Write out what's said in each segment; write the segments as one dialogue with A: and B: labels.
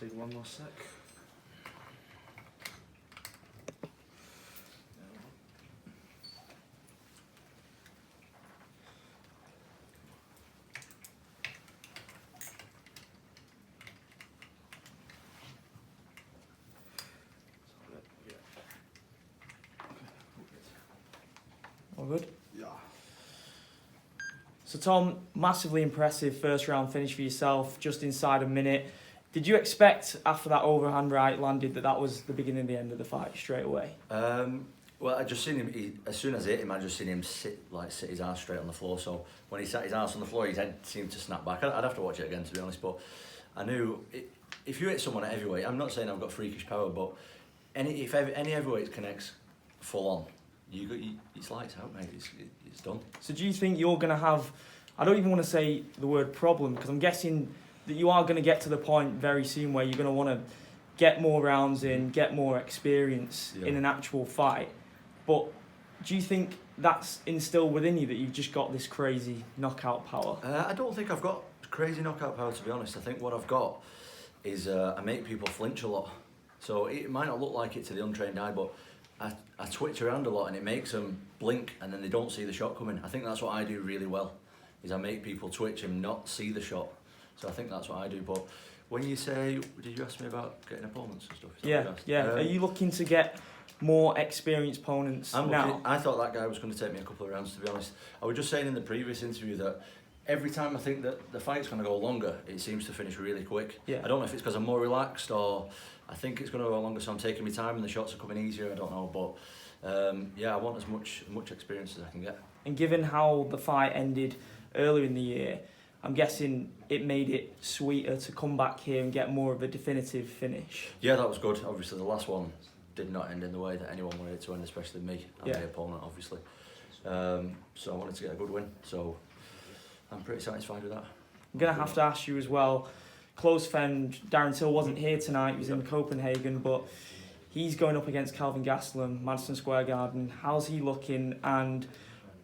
A: Take one more sec.
B: All good?
A: Yeah.
B: So Tom, massively impressive first round finish for yourself, just inside a minute. Did you expect after that overhand right landed that was the beginning of the end of the fight straight away?
C: Well, I just seen him. As soon as I hit him, I just seen him sit his ass straight on the floor. So when he sat his ass on the floor, his head seemed to snap back. I'd have to watch it again to be honest, but I knew if you hit someone at heavyweight, I'm not saying I've got freakish power, but if any heavyweight connects full on, it's lights out, mate. It's done.
B: So do you think you're going to have, I don't even want to say the word problem, because I'm guessing that you are going to get to the point very soon where you're going to want to get more rounds in, get more experience in an actual fight. But do you think that's instilled within you that you've just got this crazy knockout power?
C: I don't think I've got crazy knockout power, to be honest. I think what I've got is I make people flinch a lot. So it might not look like it to the untrained eye, but I twitch around a lot and it makes them blink and then they don't see the shot coming. I think that's what I do really well, is I make people twitch and not see the shot. So I think that's what I do. But when you say, did you ask me about getting opponents and stuff?
B: Yeah. Are you looking to get more experienced opponents now?
C: I thought that guy was going to take me a couple of rounds, to be honest. I was just saying in the previous interview that every time I think that the fight's going to go longer, it seems to finish really quick.
B: Yeah.
C: I don't know if it's because I'm more relaxed or I think it's going to go longer, so I'm taking my time and the shots are coming easier. I don't know, but I want as much experience as I can get.
B: And given how the fight ended earlier in the year, I'm guessing it made it sweeter to come back here and get more of a definitive finish.
C: Yeah, that was good. Obviously, the last one did not end in the way that anyone wanted it to end, especially me and the opponent, obviously. So I wanted to get a good win. So I'm pretty satisfied with that.
B: I'm going to have to ask you as well, close friend Darren Till wasn't here tonight, he was in Copenhagen, but he's going up against Calvin Gastelum, Madison Square Garden. How's he looking and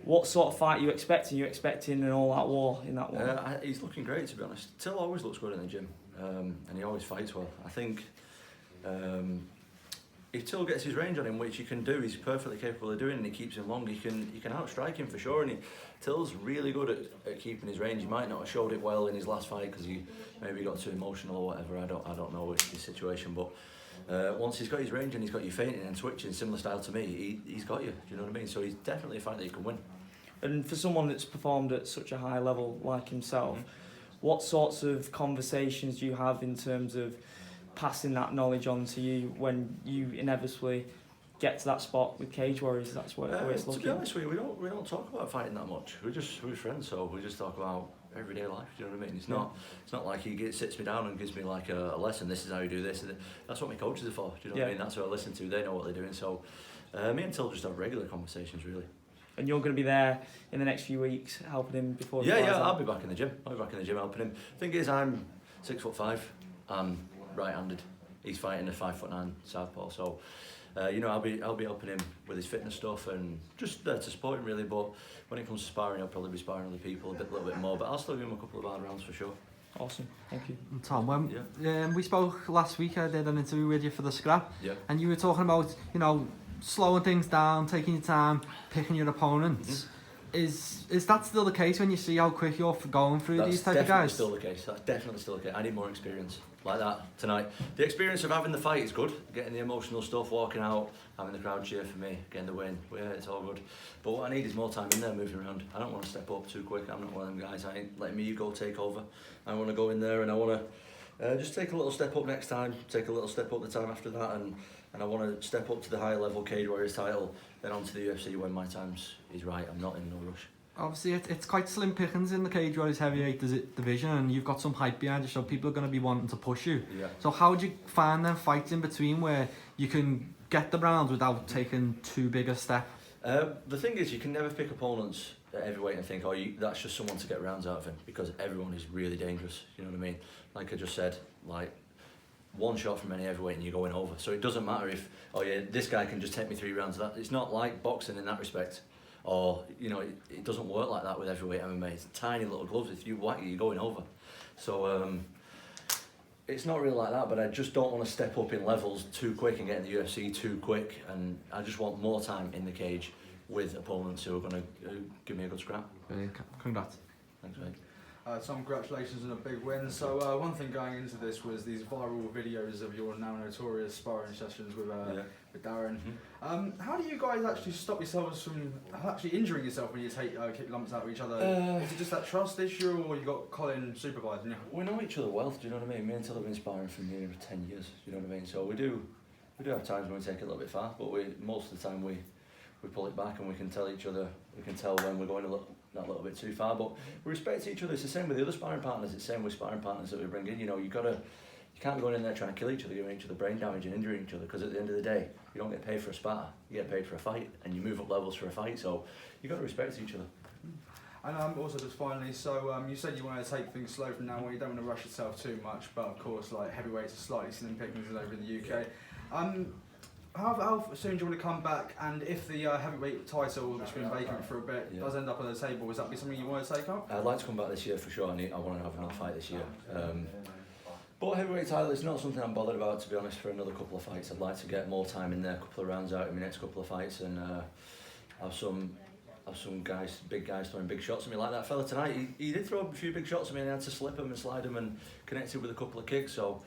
B: what sort of fight are you expecting? Are you expecting an all-out war in that one?
C: He's looking great, to be honest. Till always looks good in the gym, and he always fights well. I think if Till gets his range on him, which he can do, he's perfectly capable of doing, and he keeps him long, he can outstrike him for sure. And Till's really good at keeping his range. He might not have showed it well in his last fight because he maybe got too emotional or whatever. I don't know which his situation, but once he's got his range and he's got you fainting and twitching, similar style to me, he's got you. Do you know what I mean? So he's definitely a fight that you can win.
B: And for someone that's performed at such a high level like himself, what sorts of conversations do you have in terms of passing that knowledge on to you when you inevitably get to that spot with Cage Warriors? That's where it's looking.
C: To be honest with you, we don't talk about fighting that much. We're friends, so we just talk about everyday life. Do you know what I mean? It's not like he sits me down and gives me like a lesson. This is how you do this. That's what my coaches are for. Do you know what I mean? That's what I listen to. They know what they're doing. So me and Till just have regular conversations, really.
B: And you're going to be there in the next few weeks helping him before the
C: Yeah, I'll be back in the gym. I'll be back in the gym helping him. Thing is, I'm 6'5", I'm right-handed. He's fighting a 5'9" southpaw, so I'll be helping him with his fitness stuff and just there to support him really. But when it comes to sparring, I'll probably be sparring other people a little bit more. But I'll still give him a couple of hard rounds for sure.
B: Awesome, thank you.
D: And Tom, when we spoke last week, I did an interview with you for the scrap, and you were talking about slowing things down, taking your time, picking your opponents. Is that still the case when you see how quick you're going through these type of guys?
C: That's definitely still the case. I need more experience like that tonight. The experience of having the fight is good. Getting the emotional stuff, walking out, having the crowd cheer for me, getting the win. Yeah, it's all good. But what I need is more time in there, moving around. I don't want to step up too quick. I'm not one of them guys. I ain't letting me go take over. I want to go in there and I want to just take a little step up next time, take a little step up the time after that, and I want to step up to the higher level Cage Warriors title, then onto the UFC when my time is right. I'm not in no rush.
D: Obviously, it's quite slim pickings in the Cage Warriors heavyweight division, and you've got some hype behind you, so people are going to be wanting to push you.
C: Yeah.
D: So how do you find them fights in between where you can get the rounds without taking too big a step?
C: The thing is, you can never pick opponents at heavyweight and think, that's just someone to get rounds out of him, because everyone is really dangerous. You know what I mean? Like I just said, like one shot from any heavyweight and you're going over. So it doesn't matter if, this guy can just take me 3 rounds. It's not like boxing in that respect. Or, it doesn't work like that with heavyweight MMA. It's tiny little gloves. If you whack it, you're going over. So, it's not really like that, but I just don't want to step up in levels too quick and get in the UFC too quick, and I just want more time in the cage with opponents who are going to give me a good scrap.
D: Congrats.
C: Thanks, mate.
A: Tom, congratulations on a big win. So one thing going into this was these viral videos of your now notorious sparring sessions with Darren. How do you guys actually stop yourselves from actually injuring yourself when you take kick lumps out of each other? Is it just that trust issue, or you got Colin supervising you?
C: We know each other well, do you know what I mean? Me and Till have been sparring for nearly 10 years, do you know what I mean? So we do have times when we take it a little bit far, but most of the time we pull it back, and we can tell each other, we can tell when we're going that little bit too far, but we respect each other. It's the same with the other sparring partners, it's the same with sparring partners that we bring in. You know, you can't be going in there trying to kill each other, giving each other brain damage and injuring each other, because at the end of the day, you don't get paid for a spar, you get paid for a fight, and you move up levels for a fight, so you got to respect each other.
A: And also just finally, so you said you want to take things slow from now on, you don't want to rush yourself too much, but of course like heavyweights are slightly slim pickings over in the UK. How soon do you want to come back, and if the heavyweight title, which has been vacant for a bit, does end up on the table, would that be something you want to take up?
C: I'd like to come back this year for sure. I want to have another fight this year. But heavyweight title is not something I'm bothered about, to be honest, for another couple of fights. I'd like to get more time in there, a couple of rounds out in my next couple of fights, and have some guys, big guys throwing big shots at me like that fella tonight. He did throw a few big shots at me, and I had to slip him and slide him and connected with a couple of kicks. So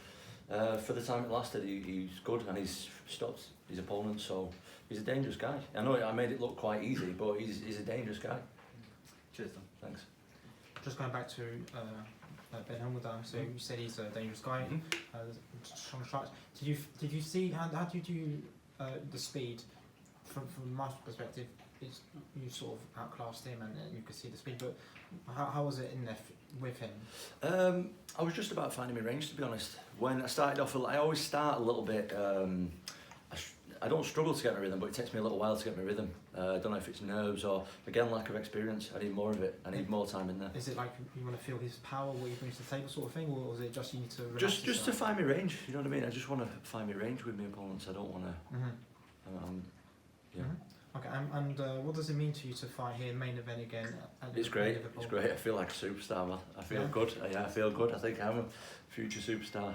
C: for the time it lasted, he's good, and he's stopped his opponent, so he's a dangerous guy. I know I made it look quite easy, but he's a dangerous guy.
A: Cheers, Tom.
C: Thanks.
E: Just going back to Ben Helmudar, so you said he's a dangerous guy. Strong strikes. Did you see how did you the speed from my perspective? You sort of outclassed him, and you could see the speed. But how was it in there with him?
C: I was just about finding my range, to be honest. When I started off, I always start a little bit. I don't struggle to get my rhythm, but it takes me a little while to get my rhythm. I don't know if it's nerves or, again, lack of experience. I need more of it. I need more time in there.
E: Is it like you want to feel his power, what he brings to the table sort of thing, or is it just you need to relax
C: Just to find my range, you know what I mean? I just want to find my range with my opponents. I don't want to...
E: Okay, and what does it mean to you to fight here, main event again?
C: It's great. It's great. I feel like a superstar, man. I feel good. Yeah, I feel good. I think I'm a future superstar.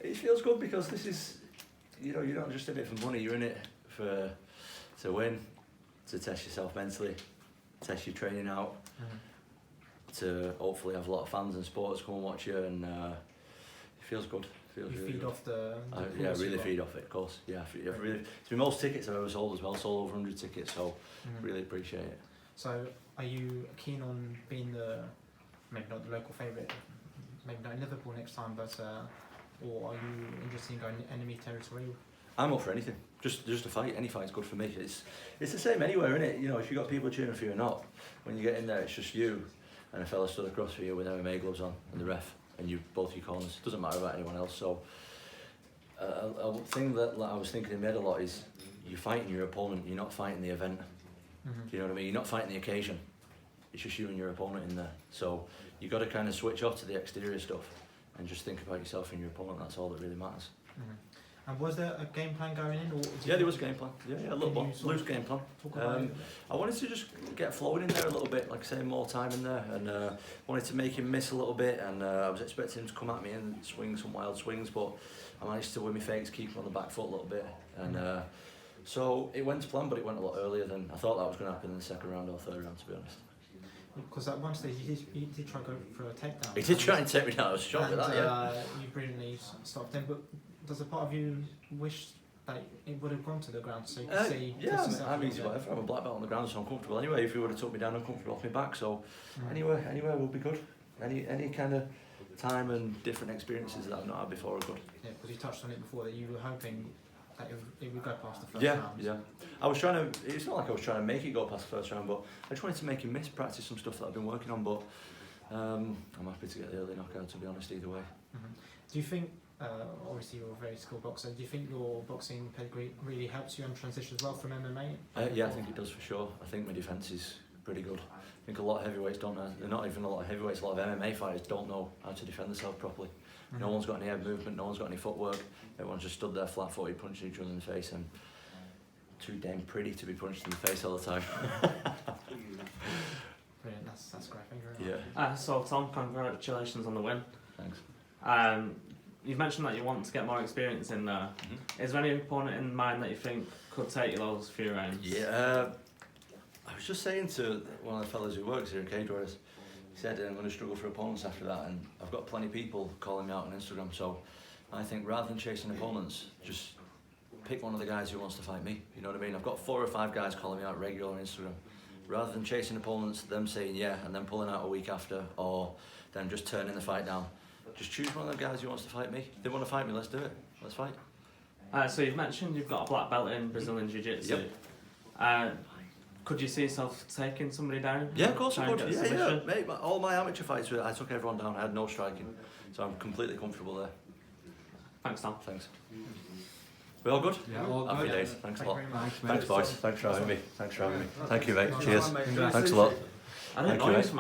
C: It feels good because this is, you know, you're not just in it for money. You're in it to win, to test yourself mentally, test your training out, to hopefully have a lot of fans and supporters come and watch you, and it feels good.
E: You
C: really
E: feed
C: good.
E: off the
C: yeah, really feed off it, of course. Yeah, really. It's my most tickets I've ever sold as well. Sold over 100 tickets, so really appreciate it.
E: So, are you keen on being maybe not the local favourite, maybe not in Liverpool next time, but or are you interested in going enemy territory?
C: I'm up for anything. Just a fight. Any fight's good for me. It's the same anywhere, isn't it? You know, if you've got people cheering for you or not, when you get in there, it's just you and a fella stood across for you with MMA gloves on and the ref, and you both your corners. It doesn't matter about anyone else. So a thing that I was thinking in my head a lot is you're fighting your opponent. You're not fighting the event. Do you know what I mean? You're not fighting the occasion. It's just you and your opponent in there. So you got to kind of switch off to the exterior stuff and just think about yourself and your opponent. That's all that really matters.
E: And was there a game plan going in? Or
C: there was a game plan. Yeah, a little loose game plan. I wanted to just get flowing in there a little bit, like I say, more time in there, and wanted to make him miss a little bit, and I was expecting him to come at me and swing some wild swings, but I managed to, with my fakes, keep him on the back foot a little bit, and so it went to plan, but it went a lot earlier than I thought that was going to happen in the second round or third round, to be honest.
E: Because at one stage he did try to go for a takedown.
C: He did try and take me down. I was shocked with that. Yeah.
E: You brilliantly stopped him, but does a part of you wish that it would have gone to the ground so you could see?
C: Yeah, I'm easy whatever. I'm a black belt on the ground, so I'm comfortable anyway. If he would have took me down, I'm comfortable off my back. So anywhere will be good. Any kind of time and different experiences that I've not had before are good.
E: Yeah, because you touched on it before that you were hoping that it would go past the first round.
C: Yeah. I was trying to. It's not like I was trying to make it go past the first round, but I just wanted to make him practice some stuff that I've been working on. But I'm happy to get the early knockout, to be honest, either way.
E: Do you think? Obviously, you're a very skilled boxer. Do you think your boxing pedigree really helps you on transition as well from MMA?
C: Yeah, I think it does for sure. I think my defence is pretty good. I think a lot of heavyweights don't know. Not even a lot of heavyweights. A lot of MMA fighters don't know how to defend themselves properly. No one's got any head movement. No one's got any footwork. Everyone's just stood there flat-footed, punching each other in the face, and too damn pretty to be punched in the face all the time.
E: Brilliant. That's great. Thank you very much.
C: Yeah.
F: So Tom, congratulations on the win.
C: Thanks.
F: You've mentioned that you want to get more experience in there. Is there any opponent in mind that you think could take you those few rounds?
C: Yeah, I was just saying to one of the fellas who works here at Cage Warriors, he said I'm going to struggle for opponents after that, and I've got plenty of people calling me out on Instagram, so I think rather than chasing opponents, just pick one of the guys who wants to fight me, you know what I mean? I've got 4 or 5 guys calling me out regular on Instagram. Rather than chasing opponents, them saying yeah, and then pulling out a week after, or then just turning the fight down, just choose one of the guys who wants to fight me. If they want to fight me, let's do it. Let's fight.
F: So you've mentioned you've got a black belt in Brazilian Jiu-Jitsu. Yep. Could you see yourself taking somebody down?
C: Yeah, of course I could. Yeah. Mate, all my amateur fights, I took everyone down. I had no striking, so I'm completely comfortable there.
F: Thanks, Tom.
C: Thanks. We all good?
A: Yeah, all good.
C: Happy days. Thanks a lot.
D: Thanks,
C: Thanks, boys. Thanks for having me. Thank you, mate. Cheers.
A: Thanks, mate.
C: Thanks a lot.
F: I don't know you from